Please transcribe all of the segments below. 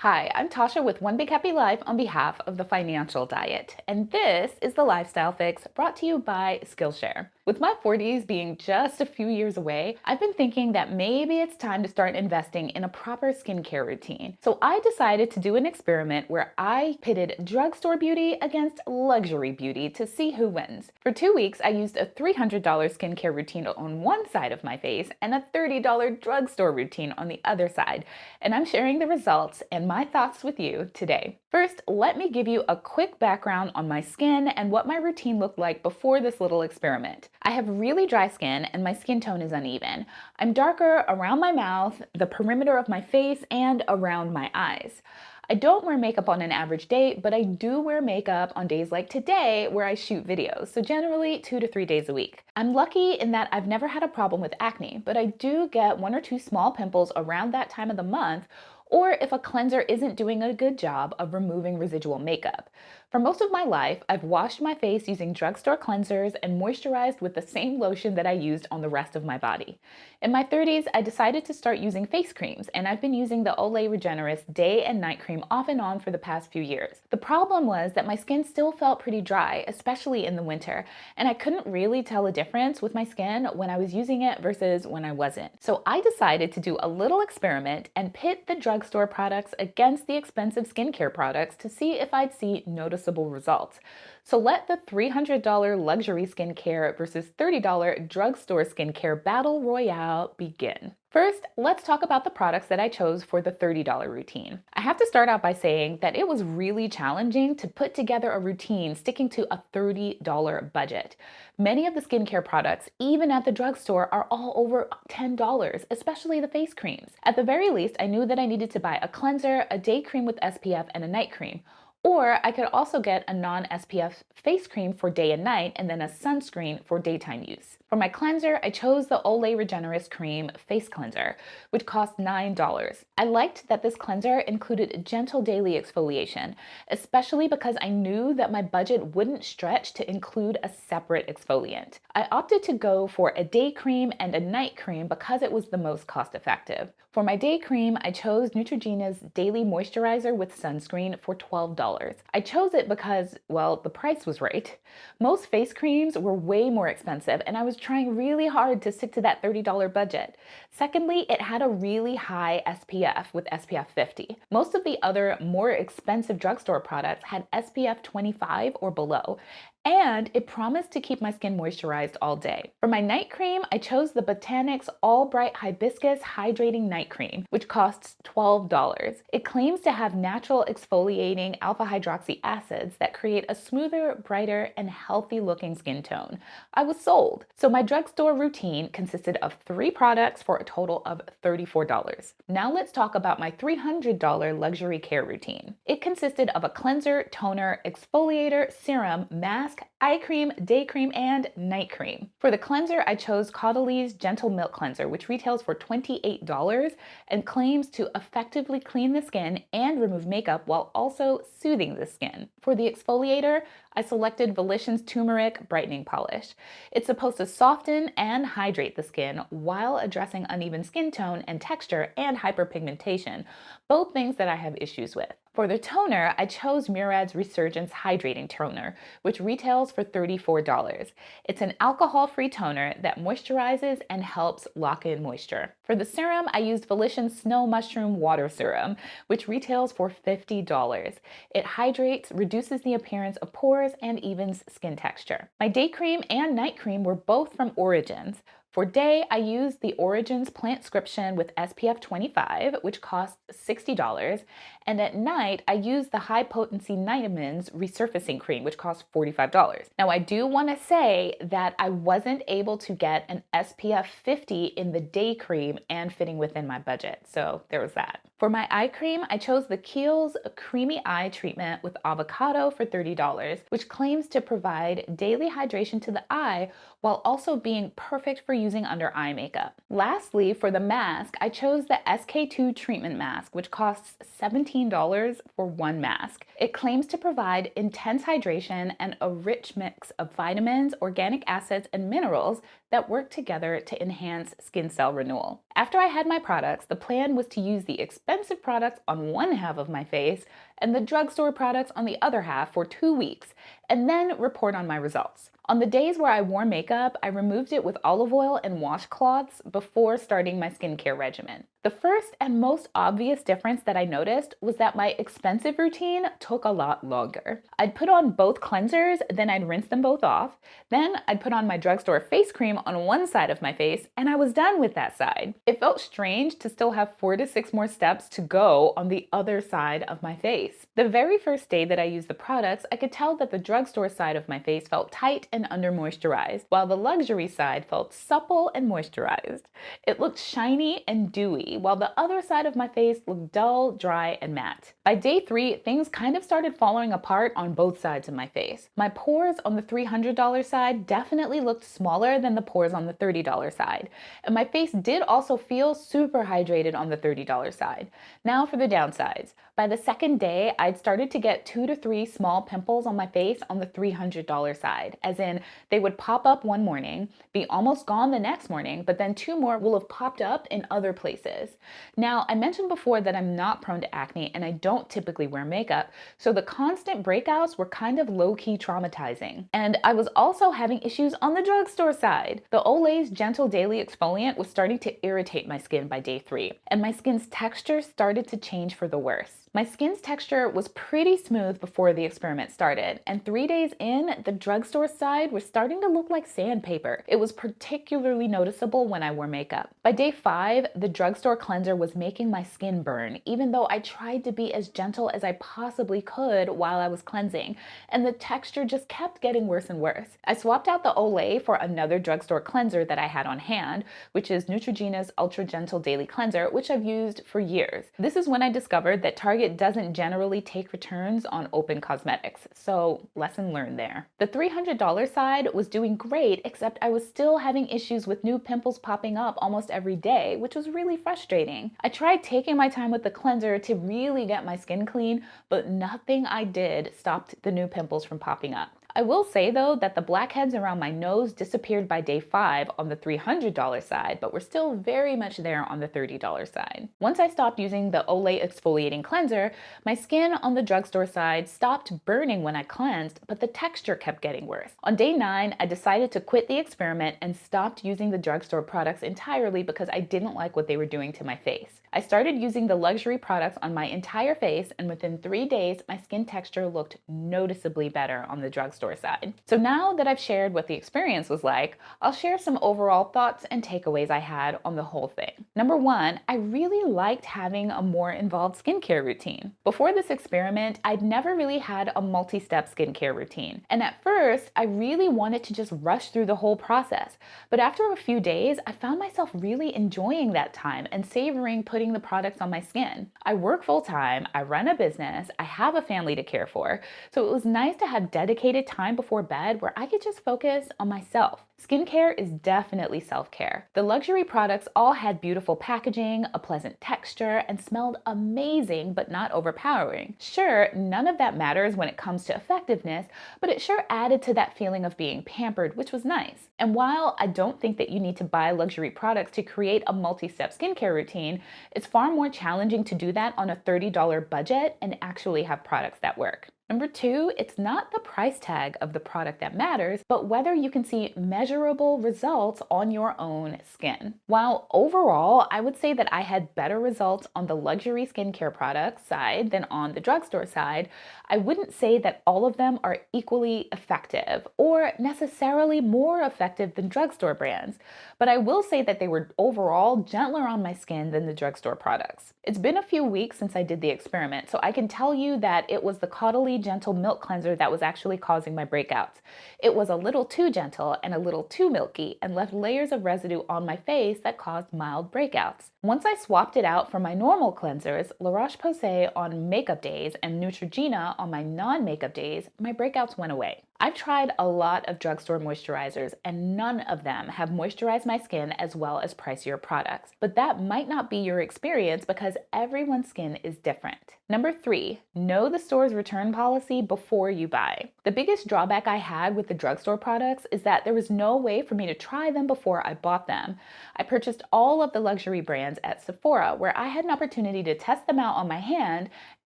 Hi, I'm Tasha with One Big Happy Life on behalf of the Financial Diet, and this is the Lifestyle Fix brought to you by Skillshare. With my 40s being just a few years away, I've been thinking that maybe it's time to start investing in a proper skincare routine. So I decided to do an experiment where I pitted drugstore beauty against luxury beauty to see who wins. For 2 weeks, I used a $300 skincare routine on one side of my face and a $30 drugstore routine on the other side, and I'm sharing the results and my thoughts with you today. First, let me give you a quick background on my skin and what my routine looked like before this little experiment. I have really dry skin and my skin tone is uneven. I'm darker around my mouth, the perimeter of my face, and around my eyes. I don't wear makeup on an average day, but I do wear makeup on days like today where I shoot videos, so generally 2 to 3 days a week. I'm lucky in that I've never had a problem with acne, but I do get one or two small pimples around that time of the month, or if a cleanser isn't doing a good job of removing residual makeup. For most of my life, I've washed my face using drugstore cleansers and moisturized with the same lotion that I used on the rest of my body. In my 30s, I decided to start using face creams, and I've been using the Olay Regenerist day and night cream off and on for the past few years. The problem was that my skin still felt pretty dry, especially in the winter, and I couldn't really tell a difference with my skin when I was using it versus when I wasn't. So I decided to do a little experiment and pit the drugstore products against the expensive skincare products to see if I'd see noticeable results. So let the $300 luxury skincare versus $30 drugstore skincare battle royale begin. First, let's talk about the products that I chose for the $30 routine. I have to start out by saying that it was really challenging to put together a routine sticking to a $30 budget. Many of the skincare products, even at the drugstore, are all over $10, especially the face creams. At the very least, I knew that I needed to buy a cleanser, a day cream with SPF, and a night cream. Or I could also get a non-SPF face cream for day and night and then a sunscreen for daytime use. For my cleanser, I chose the Olay Regenerist Cream Face Cleanser, which cost $9. I liked that this cleanser included gentle daily exfoliation, especially because I knew that my budget wouldn't stretch to include a separate exfoliant. I opted to go for a day cream and a night cream because it was the most cost effective. For my day cream, I chose Neutrogena's Daily Moisturizer with Sunscreen for $12. I chose it because, well, the price was right. Most face creams were way more expensive, and I was trying really hard to stick to that $30 budget. Secondly, it had a really high SPF with SPF 50. Most of the other more expensive drugstore products had SPF 25 or below, and it promised to keep my skin moisturized all day. For my night cream, I chose the Botanics All Bright Hibiscus Hydrating Night Cream, which costs $12. It claims to have natural exfoliating alpha hydroxy acids that create a smoother, brighter, and healthy looking skin tone. I was sold. So my drugstore routine consisted of 3 products for a total of $34. Now let's talk about my $300 luxury care routine. It consisted of a cleanser, toner, exfoliator, serum, mask, eye cream, day cream, and night cream. For the cleanser, I chose Caudaly's Gentle Milk Cleanser, which retails for $28 and claims to effectively clean the skin and remove makeup while also soothing the skin. For the exfoliator, I selected Volition's Turmeric Brightening Polish. It's supposed to soften and hydrate the skin while addressing uneven skin tone and texture and hyperpigmentation, both things that I have issues with. For the toner, I chose Murad's Resurgence Hydrating Toner, which retails for $34. It's an alcohol-free toner that moisturizes and helps lock in moisture. For the serum, I used Volition's Snow Mushroom Water Serum, which retails for $50. It hydrates, reduces the appearance of pores, and evens skin texture. My day cream and night cream were both from Origins. For day, I used the Origins Plantscription with SPF 25, which costs $60, and at night, I used the High Potency Nitamins Resurfacing Cream, which costs $45. Now, I do want to say that I wasn't able to get an SPF 50 in the day cream and fitting within my budget, so there was that. For my eye cream, I chose the Kiehl's Creamy Eye Treatment with Avocado for $30, which claims to provide daily hydration to the eye while also being perfect for using under eye makeup. Lastly, for the mask, I chose the SK2 treatment mask, which costs $17 for one mask. It claims to provide intense hydration and a rich mix of vitamins, organic acids, and minerals that work together to enhance skin cell renewal. After I had my products, the plan was to use the expensive products on one half of my face and the drugstore products on the other half for 2 weeks, and then report on my results. On the days where I wore makeup, I removed it with olive oil and washcloths before starting my skincare regimen. The first and most obvious difference that I noticed was that my expensive routine took a lot longer. I'd put on both cleansers, then I'd rinse them both off. Then I'd put on my drugstore face cream on one side of my face, and I was done with that side. It felt strange to still have 4 to 6 more steps to go on the other side of my face. The very first day that I used the products, I could tell that the drugstore side of my face felt tight and under moisturized, while the luxury side felt supple and moisturized. It looked shiny and dewy, while the other side of my face looked dull, dry, and matte. By day 3, things kind of started falling apart on both sides of my face. My pores on the $300 side definitely looked smaller than the pores on the $30 side, and my face did also feel super hydrated on the $30 side. Now for the downsides. By the second day, I'd started to get 2 to 3 small pimples on my face on the $300 side, as in they would pop up one morning, be almost gone the next morning, but then 2 more will have popped up in other places. Now, I mentioned before that I'm not prone to acne and I don't typically wear makeup, so the constant breakouts were kind of low-key traumatizing. And I was also having issues on the drugstore side. The Olay's Gentle Daily Exfoliant was starting to irritate my skin by day 3, and my skin's texture started to change for the worse. My skin's texture was pretty smooth before the experiment started, and 3 days in, the drugstore side was starting to look like sandpaper. It was particularly noticeable when I wore makeup. By day 5, the drugstore cleanser was making my skin burn, even though I tried to be as gentle as I possibly could while I was cleansing, and the texture just kept getting worse and worse. I swapped out the Olay for another drugstore cleanser that I had on hand, which is Neutrogena's Ultra Gentle Daily Cleanser, which I've used for years. This is when I discovered that Target doesn't generally take returns on open cosmetics, so lesson learned there. The $300 side was doing great, except I was still having issues with new pimples popping up almost every day, which was really frustrating. I tried taking my time with the cleanser to really get my skin clean, but nothing I did stopped the new pimples from popping up. I will say though that the blackheads around my nose disappeared by day 5 on the $300 side, but were still very much there on the $30 side. Once I stopped using the Olay exfoliating cleanser, my skin on the drugstore side stopped burning when I cleansed, but the texture kept getting worse. On day 9, I decided to quit the experiment and stopped using the drugstore products entirely because I didn't like what they were doing to my face. I started using the luxury products on my entire face, and within 3 days, my skin texture looked noticeably better on the drugstore side. So now that I've shared what the experience was like, I'll share some overall thoughts and takeaways I had on the whole thing. Number 1, I really liked having a more involved skincare routine. Before this experiment, I'd never really had a multi-step skincare routine. And at first, I really wanted to just rush through the whole process. But after a few days, I found myself really enjoying that time and savoring putting the products on my skin. I work full-time, I run a business, I have a family to care for, so it was nice to have dedicated time before bed where I could just focus on myself. Skincare is definitely self-care. The luxury products all had beautiful packaging, a pleasant texture, and smelled amazing but not overpowering. Sure, none of that matters when it comes to effectiveness, but it sure added to that feeling of being pampered, which was nice. And while I don't think that you need to buy luxury products to create a multi-step skincare routine, it's far more challenging to do that on a $30 budget and actually have products that work. Number 2, it's not the price tag of the product that matters, but whether you can see measurable results on your own skin. While overall, I would say that I had better results on the luxury skincare products side than on the drugstore side, I wouldn't say that all of them are equally effective or necessarily more effective than drugstore brands, but I will say that they were overall gentler on my skin than the drugstore products. It's been a few weeks since I did the experiment, so I can tell you that it was the Caudalie Gentle Milk Cleanser that was actually causing my breakouts. It was a little too gentle and a little too milky and left layers of residue on my face that caused mild breakouts. Once I swapped it out for my normal cleansers, La Roche-Posay on makeup days and Neutrogena on my non-makeup days, my breakouts went away. I've tried a lot of drugstore moisturizers, and none of them have moisturized my skin as well as pricier products. But that might not be your experience because everyone's skin is different. Number 3, know the store's return policy before you buy. The biggest drawback I had with the drugstore products is that there was no way for me to try them before I bought them. I purchased all of the luxury brands at Sephora, where I had an opportunity to test them out on my hand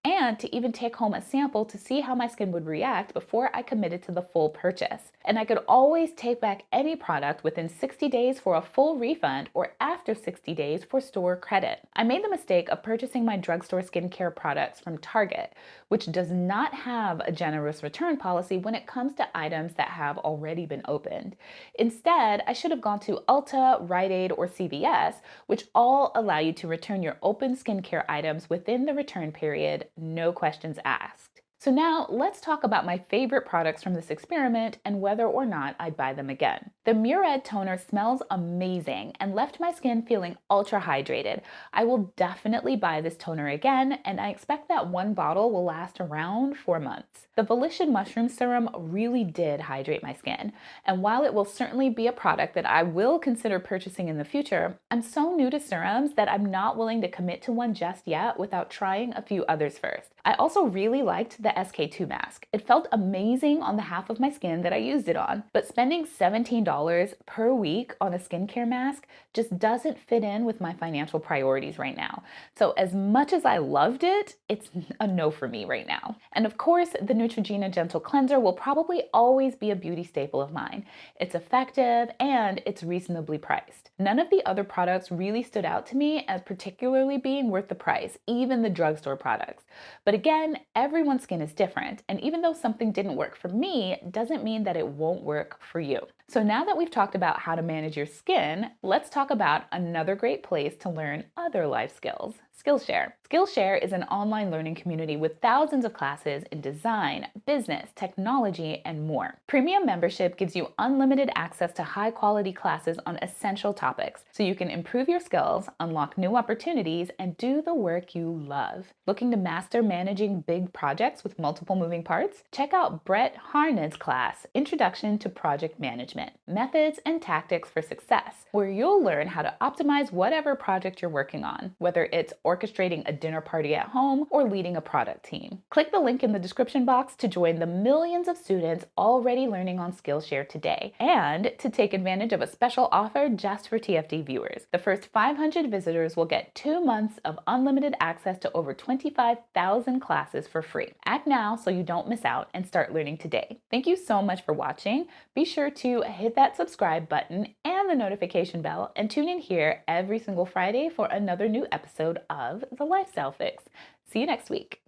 and to even take home a sample to see how my skin would react before I committed to the full purchase. And I could always take back any product within 60 days for a full refund or after 60 days for store credit. I made the mistake of purchasing my drugstore skincare products from Target, which does not have a generous return policy when it comes to items that have already been opened. Instead, I should have gone to Ulta, Rite Aid, or CVS, which all allow you to return your open skincare items within the return period, no questions asked. So now let's talk about my favorite products from this experiment and whether or not I'd buy them again. The Murad toner smells amazing and left my skin feeling ultra hydrated. I will definitely buy this toner again, and I expect that one bottle will last around 4 months. The Volition Mushroom Serum really did hydrate my skin, and while it will certainly be a product that I will consider purchasing in the future, I'm so new to serums that I'm not willing to commit to one just yet without trying a few others first. I also really liked the SK2 mask. It felt amazing on the half of my skin that I used it on, but spending $17 per week on a skincare mask just doesn't fit in with my financial priorities right now. So as much as I loved it, it's a no for me right now. And of course, the Neutrogena Gentle Cleanser will probably always be a beauty staple of mine. It's effective and it's reasonably priced. None of the other products really stood out to me as particularly being worth the price, even the drugstore products. But again, everyone's skin is different, and even though something didn't work for me, doesn't mean that it won't work for you. So now that we've talked about how to manage your skin, let's talk about another great place to learn other life skills, Skillshare. Skillshare is an online learning community with thousands of classes in design, business, technology, and more. Premium membership gives you unlimited access to high-quality classes on essential topics, so you can improve your skills, unlock new opportunities, and do the work you love. Looking to master managing big projects with multiple moving parts? Check out Brett Harned's class, Introduction to Project Management, Methods and Tactics for Success, where you'll learn how to optimize whatever project you're working on, whether it's orchestrating a dinner party at home or leading a product team. Click the link in the description box to join the millions of students already learning on Skillshare today, and to take advantage of a special offer just for TFD viewers. The first 500 visitors will get 2 months of unlimited access to over 25,000 classes for free. Act now so you don't miss out and start learning today. Thank you so much for watching. Be sure to hit that subscribe button and the notification bell, and tune in here every single Friday for another new episode of The Lifestyle Fix. See you next week.